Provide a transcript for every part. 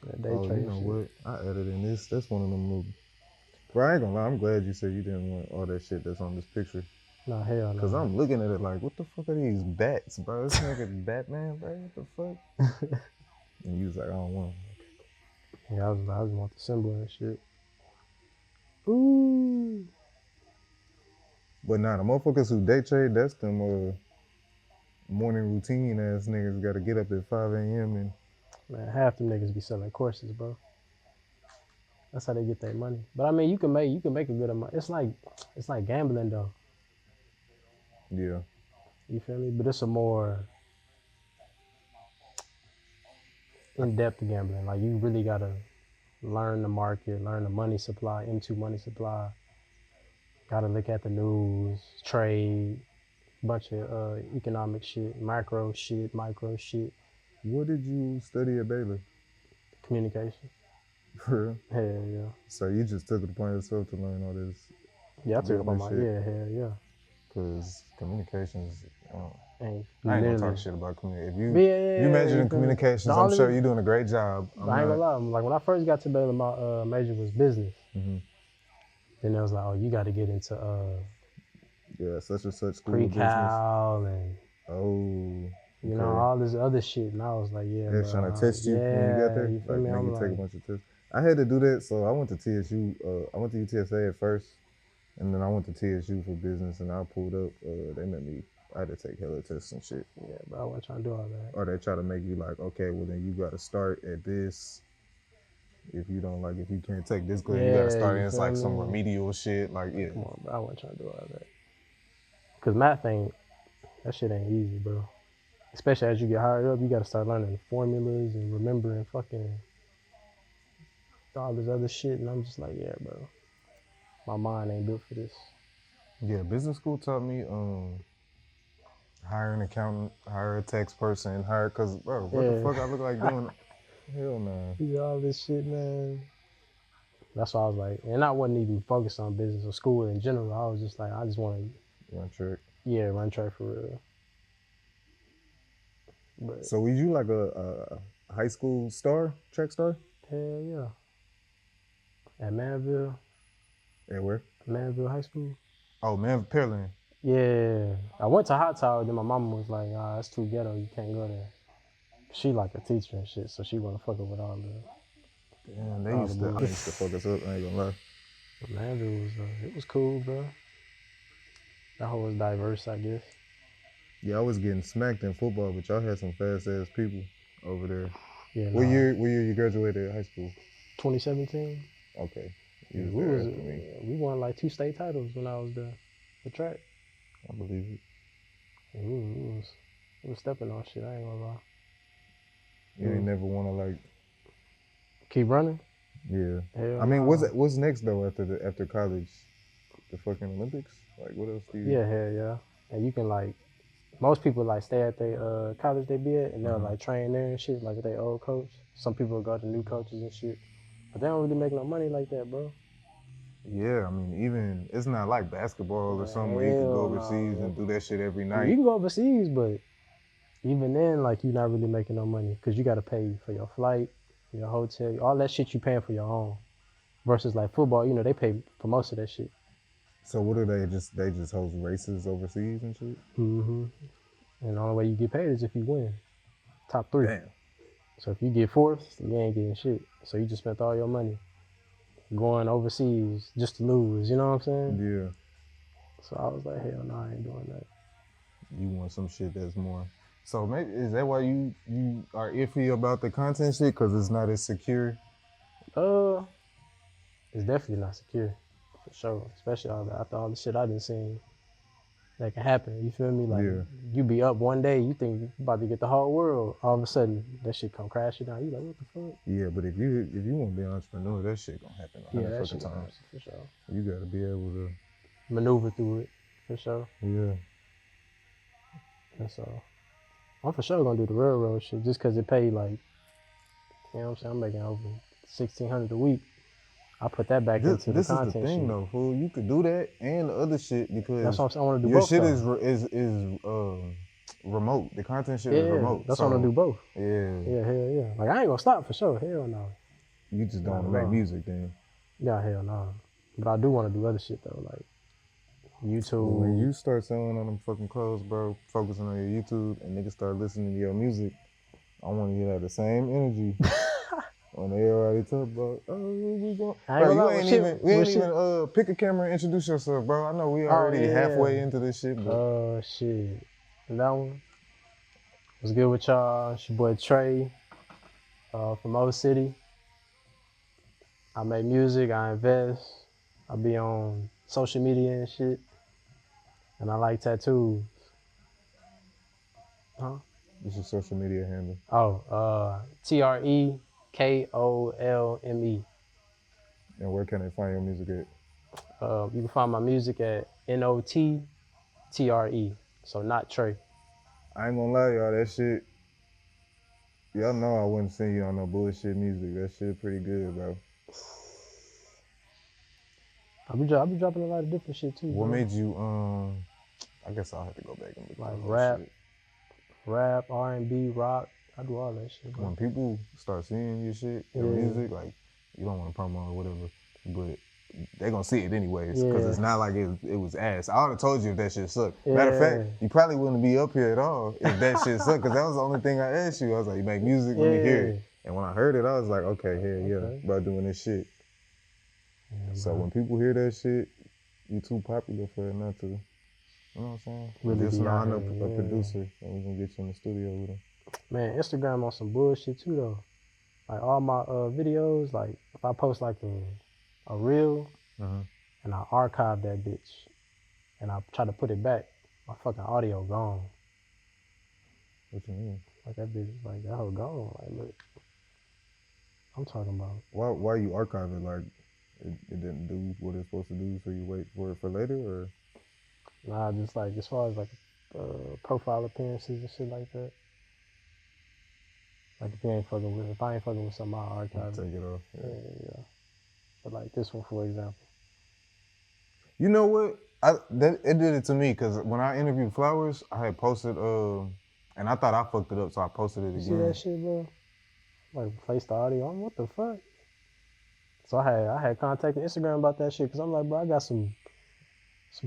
That day Oh, trade you know shit. what? I added in this. That's one of them movies. Bro, I ain't gonna lie. I'm glad you said you didn't want all that shit that's on this picture. Nah, hell Cause no. I'm looking at it like, what the fuck are these bats, bro? This nigga Batman, bro. What the fuck? And you was like, I don't want 'em. Yeah, I just want the symbol and shit. Ooh. But nah, the motherfuckers who day trade, that's them morning routine ass niggas gotta get up at 5 a.m. and Man, half them niggas be selling courses, bro. That's how they get their money. But I mean, you can make a good amount. It's like gambling though. yeah. You feel me? But it's a more in-depth gambling. Like you really gotta learn the market, learn the money supply, into money supply. Gotta look at the news, trade, bunch of economic shit, macro shit, micro shit, What did you study at Baylor? communication. For real? Hell yeah. So you just took it upon yourself to learn all this Yeah, I took it upon business my, shit? yeah, hell yeah. Cause communications, Ain't I ain't gonna literally. talk shit about communication. Yeah, If you majored in feel me? communications, The I'm only sure reason- you're doing a great job. I ain't gonna lie. Like when I first got to Baylor, my major was business. Mm-hmm. Then it was like, oh, you got to get into Yeah, such and such school of business. pre-cal and Oh, you know all this other shit. And I was like, yeah, they're bro. trying to test you when you got there. You feel Like me? make I'm you like, take a bunch of tests. I had to do that, so I went to TSU. I went to UTSA at first, and then I went to TSU for business, and I pulled up. They made me. I had to take hella tests and shit. yeah, bro. I wasn't trying to do all that. Or they try to make you like, okay, well then you got to start at this. If you don't like, if you can't take this grade, you got to start. you And it's feel like some me? remedial shit. Like, yeah. Come on, bro. I wasn't trying to do all that. Cause math that shit ain't easy, bro. Especially as you get higher up, you got to start learning formulas and remembering fucking all this other shit. And I'm just like, yeah, bro. My mind ain't built for this. Yeah, business school taught me hire an accountant, hire a tax person, cause bro, what the fuck I look like doing? Hell no. You do all this shit, man. That's why I was like, and I wasn't even focused on business or school in general. I was just like, I just want to Run track. Yeah, run track for real. But so was you like a high school star, track star? Hell yeah. At Manville. At where? Manville High School. Oh, man, Pearland. Yeah. I went to Hot Tower, then my mama was like, it's too ghetto, you can't go there. She like a teacher and shit, so she wasn't fucking with all the... Damn, they used to fuck us up, I ain't gonna lie. But Manville it was cool, bro. That whole was diverse, I guess. Yeah, I was getting smacked in football, but y'all had some fast ass people over there. Yeah. What year you graduated high school? 2017. Okay. We won like 2 state titles when I was there for track. I believe it. Yeah, we was stepping on shit, I ain't gonna lie. You ain't never wanna like keep running? Yeah. Hell I mean, no. what's next though after college? The fucking Olympics? Like what else do you Yeah, hell yeah. And you can like most people like stay at their college they be at and they'll like train there and shit, like with their old coach. Some people go to new coaches and shit. But they don't really make no money like that, bro. Yeah, I mean, even it's not like basketball or something where you can go overseas and do that shit every night. You can go overseas, but even then, like, you're not really making no money because you got to pay for your flight, your hotel, all that shit you paying for your own. Versus like football, you know, they pay for most of that shit. So what do they just host races overseas and shit? Mm-hmm. And the only way you get paid is if you win. Top 3. Damn. So if you get 4th, you ain't getting shit. So you just spent all your money going overseas just to lose, you know what I'm saying? Yeah. So I was like, hell no, I ain't doing that. You want some shit that's more. So maybe is that why you are iffy about the content shit? Cause it's not as secure? It's definitely not secure, for sure. Especially after all the shit I done seen that can happen. You feel me? Like you be up one day, you think you about to get the whole world. All of a sudden, that shit come crashing down. You like, what the fuck? Yeah, but if you want to be an entrepreneur, that shit gonna happen 100 fucking times. For sure. You gotta be able to maneuver through it, for sure. Yeah. And so I'm for sure gonna do the railroad shit just cause it paid like, you know what I'm saying? I'm making over $1,600 a week. I put that back into the content. This is the thing, though, fool. You could do that and the other shit because that's what I'm saying. I want to do your both. Your shit is remote. The content shit Yeah, is remote. that's why I'm gonna do both. Yeah. Yeah, hell yeah. Like I ain't gonna stop for sure. Hell no. You just don't Not want at to make all. music then. Yeah, hell no. But I do want to do other shit though, like YouTube. But when you start selling on them fucking clothes, bro, focusing on your YouTube, and niggas start listening to your music, I want to hear that same energy. When they already talk about, oh, we going, bro, you ain't even pick a camera and introduce yourself, bro. I know we already halfway into this shit, but shit. And that one was good with y'all. It's your boy Trey from Old City. I make music, I invest, I be on social media and shit. And I like tattoos. Huh? What's your social media handle? Oh, TREKOLME. And where can they find your music at? You can find my music at NotTre. So NotTre. I ain't gonna lie, y'all, that shit, y'all know I wouldn't send you on no bullshit music. That shit pretty good, bro. I be dropping a lot of different shit too. What bro. made you, I guess I'll have to go back and look Like at rap, shit. R&B, rock. I do all that shit, bro. When people start seeing your shit, your music, like, you don't want to promo or whatever, but they gonna see it anyways, because it's not like it was ass. I would have told you if that shit sucked. Matter of fact, you probably wouldn't be up here at all if that shit sucked, because that was the only thing I asked you. I was like, you make music, let me hear it. And when I heard it, I was like, okay, about doing this shit. Yeah, so when people hear that shit, you too popular for it not to. You know what I'm saying? Really just know I know a producer, and we can get you in the studio with him. Man, Instagram on some bullshit too though. Like all my videos, like if I post like a reel and I archive that bitch and I try to put it back, my fucking audio gone. What you mean? Like that bitch, like that whole gone. Like look, I'm talking about. Why you archive it? Like it didn't do what it's supposed to do, so you wait for it for later, or? Nah, just like as far as like profile appearances and shit like that. Like if I ain't fucking with something, I'll archive Take it off. Yeah. But like this one, for example. You know what? It did it to me, because when I interviewed Flowers, I had posted, and I thought I fucked it up, so I posted it again. See that shit, bro? Like replace the audio on? What the fuck? So I had contacted Instagram about that shit, because I'm like, bro, I got some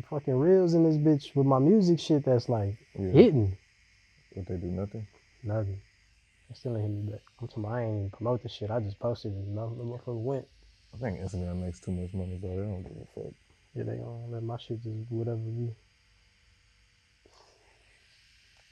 fucking reels in this bitch with my music shit that's like hitting. But they do nothing? Nothing. They still ain't hit me back. I'm talking about I ain't even promote the shit. I just posted it and the motherfucker went. I think Instagram makes too much money, bro. They don't give a fuck. Yeah, they gonna let my shit just whatever be.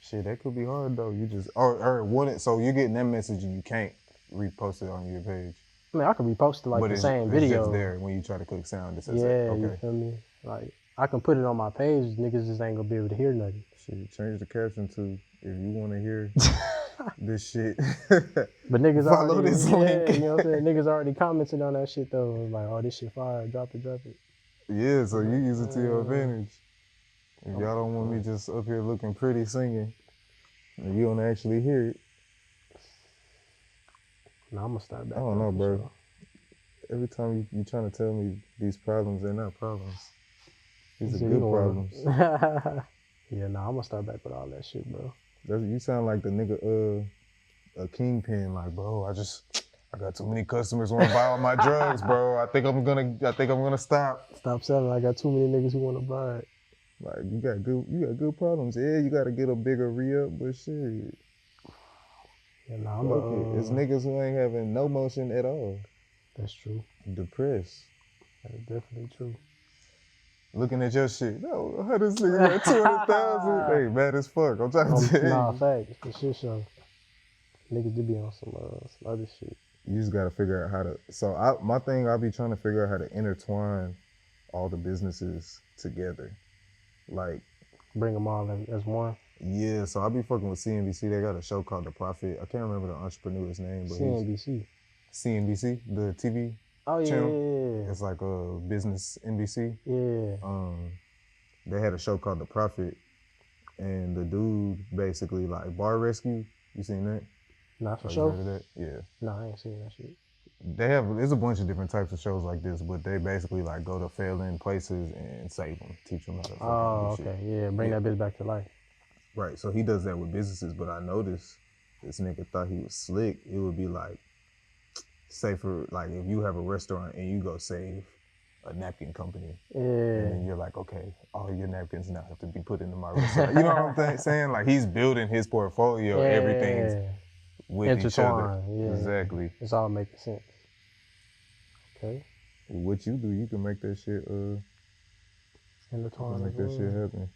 Shit, that could be hard though. You just so you're getting that message and you can't repost it on your page. I mean, I could repost it like the same video. It's just there when you try to click sound. It says you feel me? Like I can put it on my page. Niggas just ain't gonna be able to hear nothing. Shit, change the caption to if you want to hear this shit. But niggas follow already, this link. You know what I'm saying? Niggas already commented on that shit though. Like, oh, this shit fire. Drop it. Yeah, so you use it to your advantage. If y'all don't want me just up here looking pretty singing, and you don't actually hear it. Nah, I'm gonna start back. I don't know, bro. Sure. Every time you trying to tell me these problems, they're not problems. These are good problems. Yeah, nah, I'm gonna start back with all that shit, bro. You sound like the nigga, a kingpin. Like, bro, I got too many customers who want to buy all my drugs, bro. I think I'm gonna stop. Stop selling. I got too many niggas who want to buy it. Like you got good problems. Yeah, you gotta get a bigger re-up, but shit. Yeah, nah, it's niggas who ain't having no motion at all. That's true. Depressed. That's definitely true. Looking at your shit. No, how this nigga got 200,000? They mad as fuck. I'm trying to tell you. Nah, facts. For shit show. Niggas do be on some other shit. You just gotta figure out how to. So I be trying to figure out how to intertwine all the businesses together. Like bring them all as one. Yeah, so I be fucking with CNBC. They got a show called The Profit. I can't remember the entrepreneur's name, but CNBC, the TV channel. Yeah. It's like a business NBC. Yeah. They had a show called The Profit, and the dude basically like bar rescue. You seen that? Not for sure. Heard of that? Yeah. No, I ain't seen that shit. There's a bunch of different types of shows like this, but they basically like go to failing places and save them, teach them how to fucking do shit. Yeah, bring that bitch back to life. Right. So he does that with businesses, but I noticed this nigga thought he was slick. It would be like, say for like if you have a restaurant and you go save a napkin company, and then you're like, okay, all your napkins now have to be put into my restaurant. You know what I'm saying? Like he's building his portfolio. Everything's with each other. Yeah. Exactly. It's all making sense. Okay. What you do, you can make that shit. Intertwine. Make that shit happen.